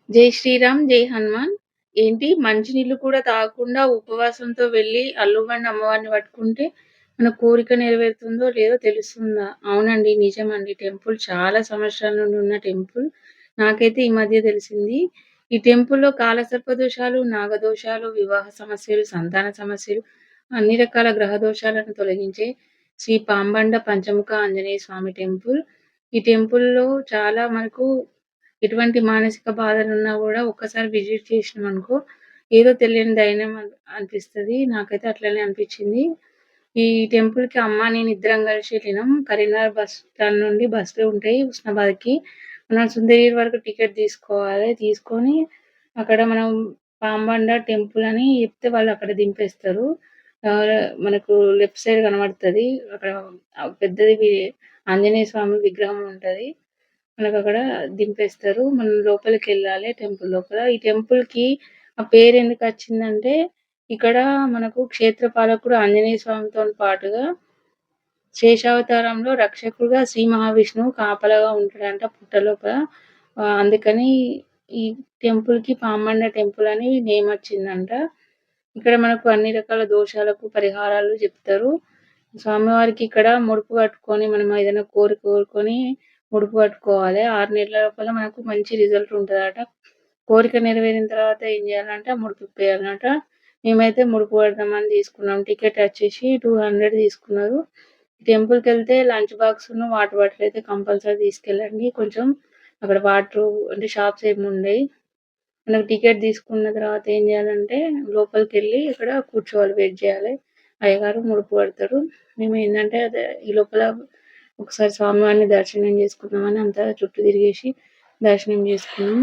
జై శ్రీరామ్, జై హనుమాన్. ఏంటి మంచినీళ్ళు కూడా తాగకుండా ఉపవాసంతో వెళ్లి అల్లుమన్న అమ్మవారిని పట్టుకుంటే మన కోరిక నెరవేరుతుందో లేదో తెలుస్తుందా? అవునండి. నిజమండి. టెంపుల్ చాలా సంవత్సరాల నుండి ఉన్న టెంపుల్. నాకైతే ఈ మధ్య తెలిసింది. ఈ టెంపుల్‌లో కాలసర్ప దోషాలు, నాగదోషాలు, వివాహ సమస్యలు, సంతాన సమస్యలు, అన్ని రకాల గ్రహ దోషాలను తొలగించే శ్రీ పాంబండ పంచముఖ ఆంజనేయ స్వామి టెంపుల్. ఈ టెంపుల్‌లో చాలా మనకు ఎటువంటి మానసిక బాధలున్నా గూడా ఒక్కసారి విజిట్ చేసినామనుకో, ఏదో తెలియని ధైర్యం అనిపిస్తది. నాకైతే అట్లనే అనిపిచ్చింది. ఈ టెంపుల్‌కి అమ్మ, నేను ఇద్దరం కలిసి ఎళ్ళినాం. కరీంనగర్ బస్ స్టాండ్ నుండి బస్సులు ఉంటాయి హుస్నాబాద్‌కి. మనం సుందరీర్ వరకు టికెట్ తీసుకోవాలి. తీసుకొని అక్కడ మనం పాంబండ టెంపుల్ అని చెప్తే వాళ్ళు అక్కడ దింపేస్తారు. మనకు లెఫ్ట్ సైడ్ కనబడతది. అక్కడ పెద్దది ఆంజనేయ స్వామి విగ్రహం ఉంటది. మనకక్కడ దింపేస్తారు. మనం లోపలికెళ్ళాలి టెంపుల్ లోపల. ఈ టెంపుల్‌కి ఆ పేరెందుకచ్చిందంటే, ఇక్కడ మనకు క్షేత్ర పాలకుడు ఆంజనేయ స్వామితోని పాటుగా శేషావతారంలో రక్షకుడుగా శ్రీ మహావిష్ణువు కాపలాగా ఉంటాడంట పుట్టలోపల. అందుకని ఈ టెంపుల్‌కి పామండ టెంపుల్ అని నేమ్ వచ్చిందంట. ఇక్కడ మనకు అన్ని రకాల దోషాలకు పరిహారాలు చెప్తారు. స్వామివారికి ఇక్కడ ముడుపు కట్టుకొని మనం ఏదైనా కోరిక కోరుకొని ముడుపు కట్టుకోవాలి. 6 నెలల లోపల మనకు మంచి రిజల్ట్ ఉంటదట. కోరిక నెరవేరిన తర్వాత ఏం చేయాలంటే ఆ ముడుపు ఇప్పేయాలన్నట. మేమైతే ముడుపు కడదామని తీసుకున్నాం. టికెట్ వచ్చేసి 200 తీసుకున్నారు. టెంపుల్‌కెళ్తే లంచ్ బాక్సును, వాటర్ బాటిల్ అయితే కంపల్సరీ తీసుకెళ్ళండి. కొంచెం అక్కడ వాటరు అంటే షాప్స్ ఏమి ఉండయి. మనకు టికెట్ తీసుకున్న తర్వాత ఏం చేయాలంటే లోపలికెళ్ళి అక్కడ కూర్చోవాలి, వెయిట్ చేయాలి. అయ్యగారు ముడుపు కడతారు. మేమేందంటే అదే ఈ లోపల ఒకసారి స్వామివారిని దర్శనం చేసుకుందామని అంతా చుట్టూ తిరిగేసి దర్శనం చేసుకున్నాం.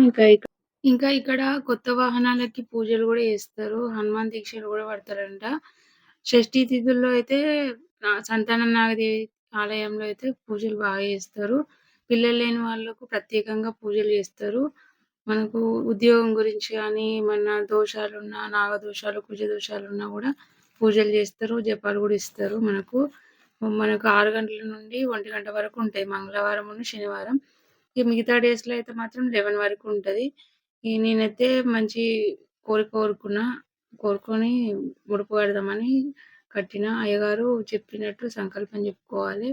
ఇంకా ఇక్కడ కొత్త వాహనాలకి పూజలు గూడా చేస్తారు. హనుమాన్ దీక్షలు గూడా పడతారంట. షష్ఠీ తిథుల్లో అయితే సంతాన నాగదేవి ఆలయంలో అయితే పూజలు బాగా చేస్తారు. పిల్లలు లేని వాళ్ళకు ప్రత్యేకంగా పూజలు చేస్తారు. మనకు ఉద్యోగం గురించి గానీ, ఏమన్నా దోషాలున్నా, నాగదోషాలు, కుజ దోషాలున్నా గూడా పూజలు చేస్తారు. జపాలు గూడా ఇస్తారు మనకు. మనకు 6 గంటల నుండి 1 గంట వరకు ఉంటాయి మంగళవారమును, శనివారం. ఈ మిగతా డేస్‌లో అయితే మాత్రం 11 వరకు ఉంటది. నేనైతే మంచి కోరిక కోరుకున్నా. కోరుకొని ముడుపు కడదామని కట్టిన. అయ్యగారు చెప్పినట్టు సంకల్పం చెప్పుకోవాలి.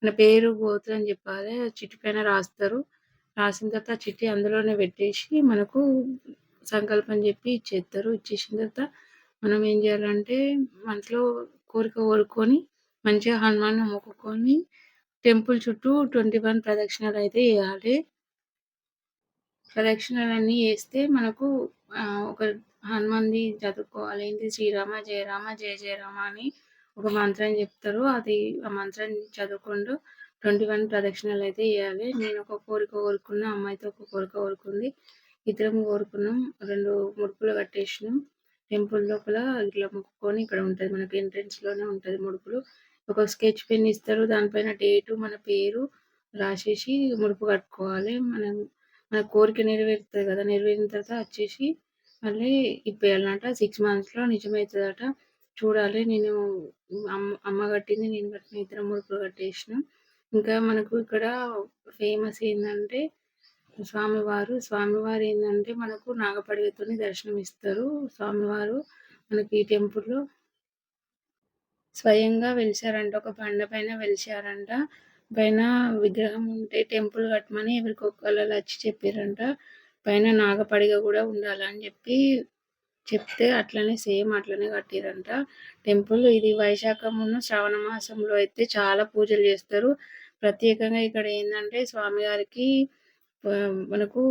మన పేరు, గోత్రం చెప్పాలి. చిట్టి పైన రాస్తారు. రాసిన తర్వాత ఆ చిట్టి అందులోనే పెట్టేసి మనకు సంకల్పం చెప్పి ఇచ్చేస్తారు. ఇచ్చేసిన తర్వాత మనం ఏం చేయాలంటే మనసులో కోరిక కోరుకొని మంచిగా హనుమాన్‌ని మొక్కుకొని టెంపుల్ చుట్టూ 21 ప్రదక్షిణలైతే చేయాలి. ప్రదక్షిణలన్నీ చేస్తే మనకు ఒక హనుమాన్‌ది చదువుకోవాలి. ఏంటి శ్రీరామ జయ రామ జయ జయ రామ అని ఒక మంత్రం చెప్తారు. అది ఆ మంత్రం చదువుకుంటూ 21 ప్రదక్షిణలైతే చేయాలి. నేను ఒక కోరిక కోరుకున్నా. అమ్మ అయితే ఒక కోరిక కోరుకుంది. ఇద్దరం కోరుకున్నాం. 2 ముడుపులు కట్టేసినాం. టెంపుల్ లోపల ఇట్లా మొక్కుకొని ఇక్కడ ఉంటది. మనకి ఎంట్రన్స్‌లోనే ఉంటది ముడుపులు. ఒక స్కెచ్ పెన్ ఇస్తారు. దానిపైన డేటు, మన పేరు రాసేసి ముడుపు కట్టుకోవాలి. మన కోరిక నెరవేరుతది గదా! నెరవేరిన తర్వాత వచ్చేసి మళ్ళీ ఇప్పేయాలన్నట. 6 మంత్స్‌లో నిజమైతదట. చూడాలి. నేను అమ్మ కట్టింది, నేను కట్టిన ఇద్దరం ముడుపులు కట్టేసినాం. ఇంకా మనకు ఇక్కడ ఫేమస్ ఏందంటే స్వామివారు ఏందంటే మనకు నాగపడిగతోని దర్శనమిస్తారు. స్వామివారు మనకి ఈ టెంపుల్‌లో స్వయంగా వెలిసారంట. ఒక బండ పైన వెలిసారంట. పైన విగ్రహం ఉంటే టెంపుల్ కట్టమని ఎవరికొకళ్ళు వచ్చి చెప్పిర్రంట. పైన నాగపడిగ గూడా ఉండాలని చెప్తే అట్లనే సేమ్ అట్లనే కట్టిర్రంట టెంపుల్. ఇది వైశాఖమును, శ్రావణ మాసంలో అయితే చాలా పూజలు చేస్తారు. ప్రత్యేకంగా ఇక్కడ ఏందంటే స్వామివారికి మనకు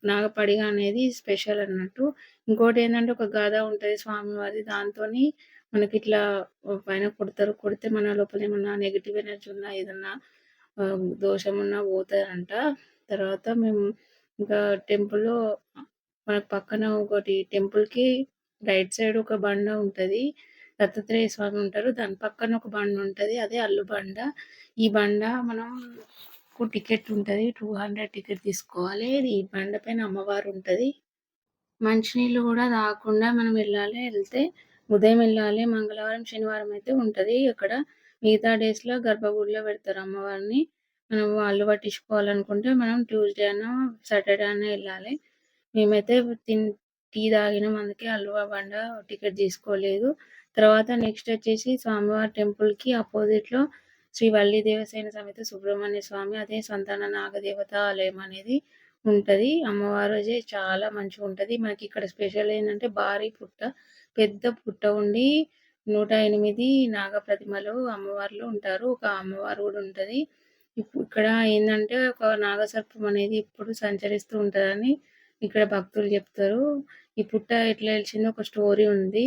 నాగపడిగ అనేది స్పెషల్ అన్నట్టు. ఇంకోటేందంటే ఒక గద ఉంటది స్వామివారిది. దాంతోని మనకిట్లా పైన కొడతారు. కొడితే మన లోపల ఏమన్నా నెగెటివ్ ఎనర్జీ ఉన్నా, ఏదన్నా దోషమున్నా పోతదంట. తర్వాత మేము ఇంకా టెంపుల్‌లో మనకు పక్కన ఒకటి టెంపుల్‌కి రైట్ సైడ్ ఒక బండ ఉంటది. దత్తాత్రేయ స్వామి ఉంటారు. దాని పక్కన ఒక బండ ఉంటది. అదే అల్లు బండ. ఈ బండ మనకు టికెట్ ఉంటది. 200 టికెట్ తీసుకోవాలి. ఈ బండ పైన అమ్మవారు ఉంటది. మంచినీళ్ళు గూడా తాగకుండా మనం వెళ్ళాలి. ఎళ్తే ఉదయం ఎళ్ళాలి. మంగళవారం, శనివారం అయితే ఉంటది అక్కడ. మిగతా డేస్‌లో గర్భగుడిలో పెడతారు అమ్మవారిని. మనం అల్లు పట్టించుకోవాలనుకుంటే మనం ట్యూస్‌డే అన్నా, సాటర్‌డే అన్నా ఎళ్ళాలి. మేమైతే తిన్ టీ తాగినాం. అందుకే హల్వా బండ టికెట్ తీసుకోలేదు. తర్వాత నెక్స్ట్ వచ్చేసి స్వామివారి టెంపుల్‌కి అపోజిట్‌లో శ్రీ వల్లి దేవసేన సమేత సుబ్రహ్మణ్య స్వామి అదే సంతాన నాగదేవత ఆలయం అనేది ఉంటది. అమ్మవారు అయితే చాలా మంచిగుంటది. మనకి ఇక్కడ స్పెషల్ ఏందంటే భారీ పుట్ట, పెద్ద పుట్ట ఉండి 108 నాగప్రతిమలు అమ్మవార్లు ఉంటారు. ఒక అమ్మవారు గూడా ఉంటది. ఇక్కడ ఏందంటే ఒక నాగసర్పం అనేది ఎప్పుడు సంచరిస్తూ ఉంటదని ఇక్కడ భక్తులు చెప్తారు. ఈ పుట్ట ఎట్లా వెలిసిందో ఒక స్టోరీ ఉంది.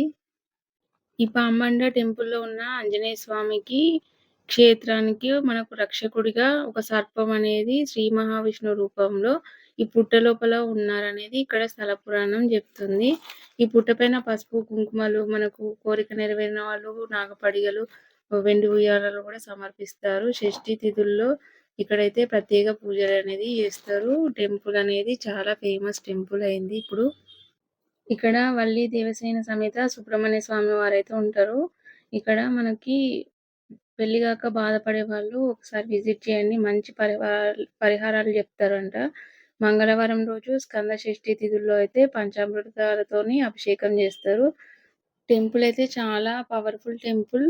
ఈ పాంబండ టెంపుల్‌లో ఉన్న ఆంజనేయ స్వామికి క్షేత్రానికి మనకు రక్షకుడిగా ఒక సర్పం అనేది శ్రీ మహావిష్ణువు రూపంలో ఈ పుట్ట లోపల ఉన్నారనేది ఇక్కడ స్థల పురాణం చెప్తుంది. ఈ పుట్ట పైన పసుపు, కుంకుమలు మనకు కోరిక నెరవేరిన వాళ్ళు నాగపడిగలు, వెండి ఉయ్యాలలు కూడా సమర్పిస్తారు. షష్ఠి తిథుల్లో ఇక్కడైతే ప్రత్యేక పూజలనేది చేస్తారు. టెంపుల్ అనేది చాలా ఫేమస్ టెంపుల్ అయింది ఇప్పుడు. ఇక్కడ వల్లి దేవసేన సమేత సుబ్రహ్మణ్య స్వామి వారైతే ఉంటారు. ఇక్కడ మనకి పెళ్లి గాక బాధపడే వాళ్ళు ఒకసారి విజిట్ చేయండి. మంచి పరిహారాలు చెప్తారంట. మంగళవారం రోజు స్కంద షష్ఠి తిథుల్లో అయితే పంచామృతాలతోని అభిషేకం చేస్తారు. టెంపుల్ అయితే చాలా పవర్‌ఫుల్ టెంపుల్.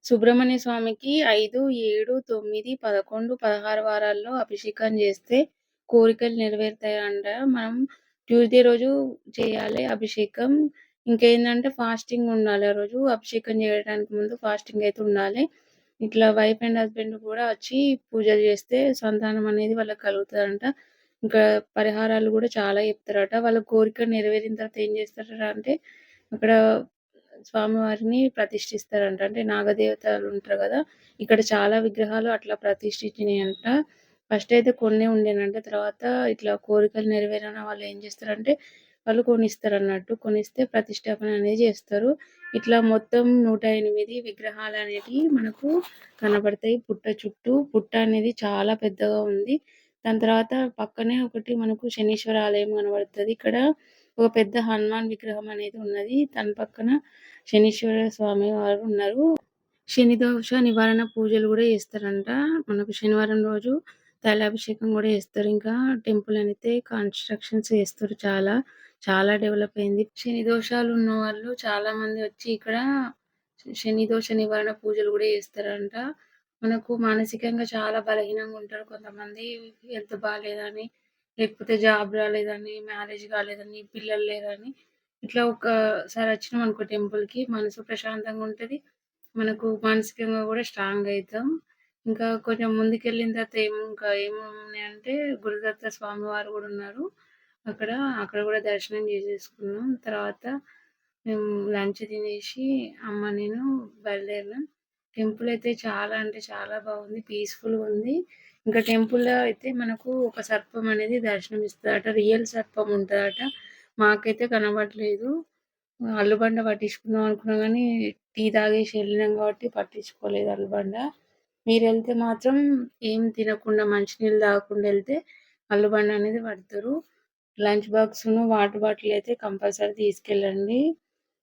సుబ్రహ్మణ్య స్వామికి 5, 7, 9, 11, 16 వారాల్లో అభిషేకం చేస్తే కోరికలు నెరవేరుతాయంట. మనం ట్యూస్‌డే రోజు చేయాలి అభిషేకం. ఇంకేందంటే ఫాస్టింగ్ ఉండాలి ఆ రోజు. అభిషేకం చేయడానికి ముందు ఫాస్టింగ్ అయితే ఉండాలి. ఇట్లా వైఫ్ అండ్ హస్బెండ్ కూడా వచ్చి పూజలు చేస్తే సంతానం అనేది వాళ్ళకి కలుగుతదంట. ఇంకా పరిహారాలు కూడా చాలా చెప్తారట. వాళ్ళ కోరిక నెరవేరిన తర్వాత ఏం చేస్తారట అంటే అక్కడ స్వామివారిని ప్రతిష్ఠిస్తారంట. అంటే నాగదేవతలు ఉంటారు గదా! ఇక్కడ చాలా విగ్రహాలు అట్లా ప్రతిష్ఠించినయంట. ఫస్ట్ అయితే కొన్నే ఉండేనంట. తర్వాత ఇట్లా కోరికలు నెరవేరన వాళ్ళు ఏం చేస్తారంటే, వాళ్ళు కొనిస్తారన్నట్టు. కొనిస్తే ప్రతిష్టాపన అనేది చేస్తారు. ఇట్లా మొత్తం 108 విగ్రహాలనేటివి మనకు కనబడతాయి పుట్ట చుట్టూ. పుట్ట అనేది చాలా పెద్దగా ఉంది. దాని తర్వాత పక్కనే ఒకటి మనకు శనీశ్వర ఆలయం కనబడుతది. ఇక్కడ ఒక పెద్ద హనుమాన్ విగ్రహం అనేది ఉన్నది. దాని పక్కన శనీశ్వర స్వామి వారు ఉన్నారు. శని దోష నివారణ పూజలు గూడా చేస్తారంట. మనకు శనివారం రోజు తైలాభిషేకం గూడా చేస్తారు. ఇంకా టెంపుల్ అయితే కన్‌స్ట్రక్షన్స్ చేస్తుర్రు చాలా. చాలా డెవలప్ అయింది. శని దోషాలు ఉన్నవాళ్ళు చాలామంది వచ్చి ఇక్కడ శని దోష నివారణ పూజలు గూడా చేస్తారంట. మనకు మానసికంగా చాలా బలహీనంగా ఉంటారు కొంతమంది. హెల్త్ బాలేదని, లేకపోతే జాబ్ రాలేదని, మ్యారేజ్ కాలేదని, పిల్లలు లేరని ఇట్లా ఒకసారి వచ్చినామనుకో టెంపుల్‌కి మనసు ప్రశాంతంగా ఉంటది. మనకు మానసికంగా గూడా స్ట్రాంగ్ అయితాం. ఇంకా కొంచెం ముందుకెళ్ళిన తర్వాత ఇంకా ఏమున్నాయంటే గురుదత్త స్వామివారు గూడా ఉన్నారు. అక్కడ, అక్కడ గూడా దర్శనం చేసేసుకున్నాం. తర్వాత మేము లంచ్ తినేసి అమ్మ, నేను బయలుదేరినాం. టెంపుల్ అయితే చాలా అంటే చాలా బాగుంది. పీస్‌ఫుల్‌గా ఉంది. ఇంకా టెంపుల్‌లో అయితే మనకు ఒక సర్పం అనేది దర్శనం ఇస్తదట. రియల్ సర్పం ఉంటదట. మాకైతే కనబడలేదు. అల్లుబండ పట్టించుకుందాం అనుకున్నాం గానీ, టీ తాగేసి వెళ్ళినాం కాబట్టి పట్టించుకోలేదు అల్లుబండ. మీరెళ్తే మాత్రం ఏం తినకుండా మంచినీళ్ళు తాగకుండా ఎళ్తే అల్లుబండ అనేది పడతారు. లంచ్ బాక్సును, వాటర్ బాటిల్ అయితే కంపల్సరీ తీసుకెళ్ళండి.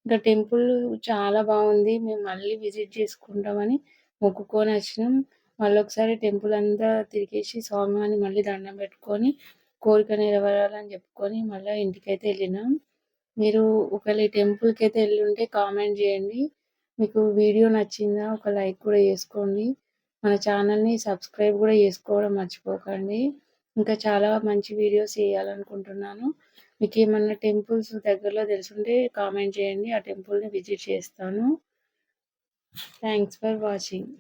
ఇంకా టెంపుల్ చాలా బాగుంది. మేము మళ్ళీ విజిట్ చేసుకుంటామని మొక్కుకొని వచ్చినాం. మళ్ళొకసారి టెంపుల్ అంతా తిరిగేసి స్వామివారిని మళ్ళీ దండం పెట్టుకొని, కోరిక నెరవేరాలని చెప్పుకొని మళ్ళా ఇంటికైతే వెళ్ళినాం. మీరు ఒకవేళ ఈ టెంపుల్‌కైతే ఎళ్ళుంటే కామెంట్ చేయండి. మీకు వీడియో నచ్చిందా? ఒక లైక్ కూడా చేసుకోండి. మన ఛానల్‌ని సబ్స్క్రైబ్ కూడా చేసుకోవడం మర్చిపోకండి. ఇంకా చాలా మంచి వీడియోస్ చేయాలనుకుంటున్నాను. మీకేమన్నా టెంపుల్స్ దగ్గరలో తెలిసుంటే కామెంట్ చేయండి. ఆ టెంపుల్‌ని విజిట్ చేస్తాను. Thanks for watching.